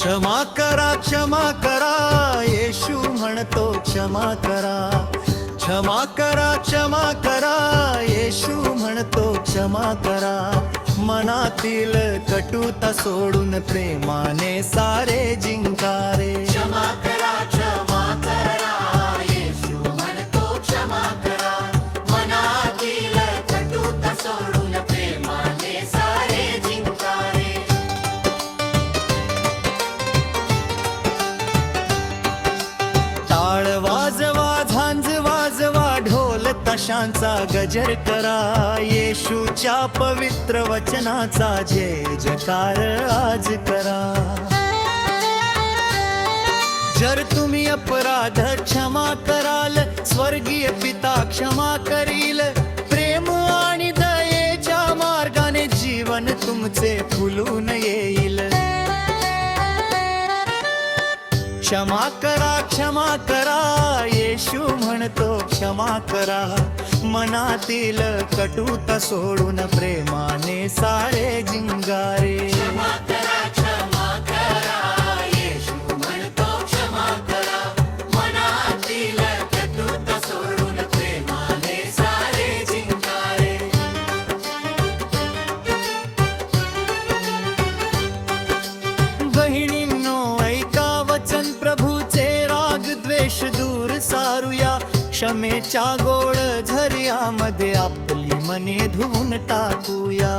क्षमा करा क्षमा करा येशू म्हणतो क्षमा करा. क्षमा करा क्षमा करा येशू म्हणतो क्षमा करा. मनातील कटुता सोडून प्रेमाने सारे जिंकारे. क्षमा करा येशू म्हणतो क्षमा करा. मनातील कटुता सोडून प्रेमाने सारे जिंकारे. टाळ वाजवा झांज वाजवा ढोल ताशांचा गजर करा. येशूच्या पवित्र वचनाचा जय जयकार आज करा. जर तुम्ही अपराध क्षमा कराल स्वर्गीय पिता क्षमा करील. प्रेम आणि दयेच्या मार्गाने जीवन तुमचे फुलून येईल. क्षमा करा येशू म्हणतो क्षमा करा. मनातील कटुता सोडून प्रेमाने सारे जिंगारे. क्षमा करा येशू म्हणतो क्षमा करा. मनातील कटुता सोडून प्रेमाने सारे जिंकारे. बहिणींनो ऐका वचन प्रभूचे. राग द्वेष दूर सारूया. क्षमेच्या गोड झर्यामध्ये आपली मने धुवून टाकूया.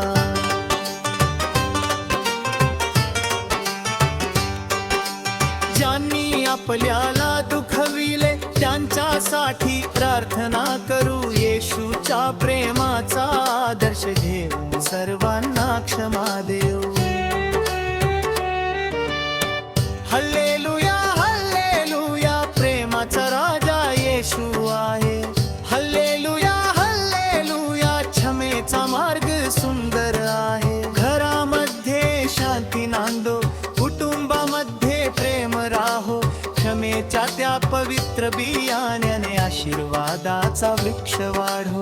ज्यांनी आपल्याला दुखविले त्यांच्यासाठी प्रार्थना करू. येशूच्या प्रेमाचा आदर्श घेऊन सर्वांना क्षमा देऊ. हल्लेलुया हल्लेलुया प्रेमाचा राजा येशू आहे. हल्लेलुया हल्लेलुया क्षमेचा मार्ग सुंदर आहे. घरामध्ये शांती नांदो कुटुंबामध्ये प्रेम राहो. क्षमेच्या त्या पवित्र बियाण्याने आशीर्वादाचा वृक्ष वाढो.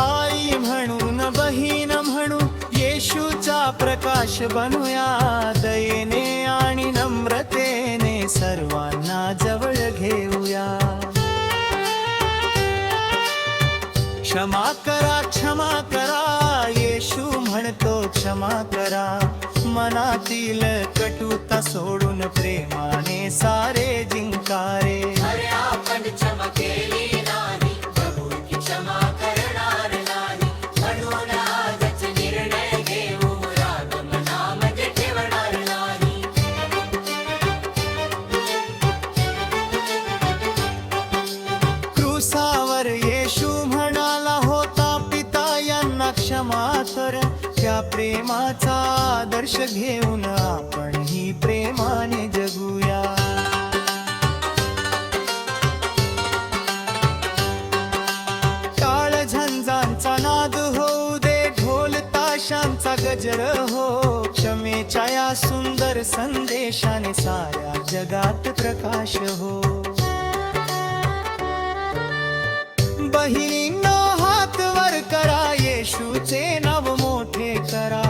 आई म्हणून बहीण म्हणून येशूचा प्रकाश बनूया. दयेने आणि नम्रतेने सर्वांना जवळ घेऊया. क्षमा करा येशू म्हणतो क्षमा करा. मनातील कटुता सोडून प्रेमाने सारे जिंकारे. अरे आपण क्षमा केली नाही प्रभूची क्षमा करणार नाही. म्हणून आजच निर्णय घेऊ राग मनामध्ये ठेवणार नाही. क्रूसावर येशू म्हणाला होता पिता यांना क्षमा कर. त्या प्रेमाचा आदर्श घेऊन आपण ही प्रेमाने जगूया. टाळ झंझांचा नाद होऊ दे. ढोल ताशांचा गजर हो. क्षमेच्या या सुंदर संदेशाने साऱ्या जगात प्रकाश हो. बहिणींनो हात वर करा. येशूचे नाव मोठे करा.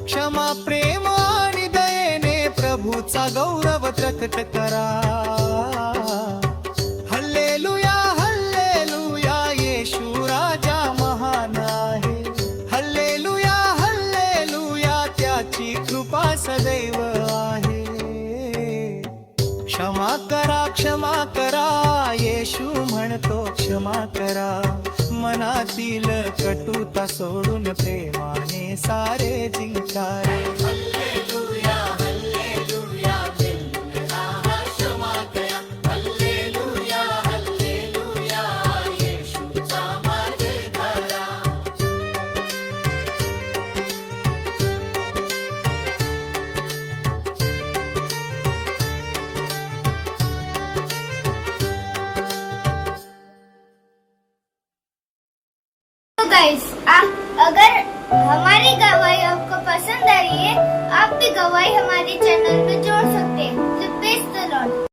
क्षमा प्रेम आणि दयेने प्रभूचा गौरव प्रकट करा. हल्लेलुया हल्लेलुया येशू राजा महान आहे. हल्लेलुया हल्लेलुया त्याची कृपा सदैव आहे. क्षमा करा येशू म्हणतो क्षमा करा. मनातील कटुता सोडून प्रेमाने सारे जिंकारे. हल्लेलुया हल्लेलुया बिनविना क्षमा करा. हल्लेलुया हल्लेलुया येशूचा मार्ग धरा. गाइस, अगर हमारी गवाही आपको पसंद आई है, आप भी गवाही हमारे चैनल